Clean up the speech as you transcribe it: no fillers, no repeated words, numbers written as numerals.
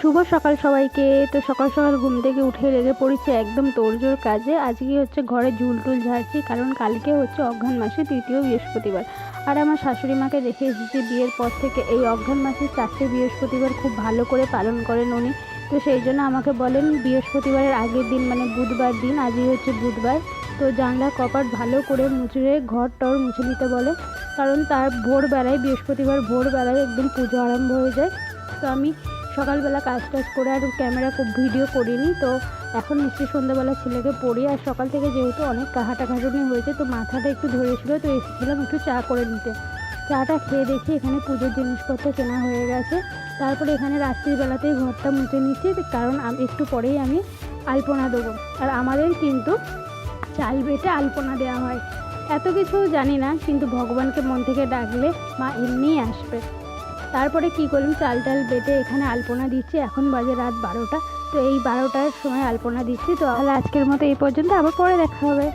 শুভ সকাল সবাইকে। তো সকাল সকাল ঘুম থেকে উঠে লেগে পড়েছি একদম তোড়জোড় কাজে। আজকে হচ্ছে ঘরে ঝুল টুল ঝাড়ছি, কারণ কালকে হচ্ছে অঘ্রাণ মাসে তৃতীয় বৃহস্পতিবার। আর আমার শাশুড়ি মাকে রেখে এসেছি বিয়ের পর থেকে এই অঘ্রাণ মাসের 4টে বৃহস্পতিবার খুব ভালো করে পালন করেন উনি। তো সেই জন্য আমাকে বলেন বৃহস্পতিবারের আগের দিন মানে বুধবার দিন, আজই হচ্ছে বুধবার, তো জানলা কপাট ভালো করে মুছড়ে ঘর টর মুছে নিতে বলে, কারণ তার ভোরবেলায় বৃহস্পতিবার ভোরবেলায় একদম পুজো আরম্ভ হয়ে যায়। তো আমি সকালবেলা কাজ টাজ করে আর ক্যামেরা ভিডিও করিনি। তো এখন এসে সন্ধ্যাবেলা ছেলেকে পড়ি, আর সকাল থেকে যেহেতু অনেক হাঁটাঘাটুনি হয়েছে তো মাথাটা একটু ধরেছিল, তো এসেছিলাম একটু চা করে নিতে। চাটা খেয়ে দেখি এখানে পুজোর জিনিসপত্র কেনা হয়ে গেছে। তারপরে এখানে রাত্রিবেলাতেই ঘরটা মুছে নিচ্ছি, কারণ একটু পরেই আমি আলপনা দেবো। আর আমাদের কিন্তু চাল বেটে আলপনা দেওয়া হয়। এত কিছু জানি না, কিন্তু ভগবানকে মন থেকে ডাকলে মা এমনিই আসবে। তারপরে কি করলাম, চাল টাল বেটে এখানে আলপনা দিচ্ছি। এখন বাজে রাত 12টা। তো এই 12টার সময় আলপনা দিচ্ছি। তো তাহলে আজকের মতো এই পর্যন্ত, আবার পরে দেখা হবে।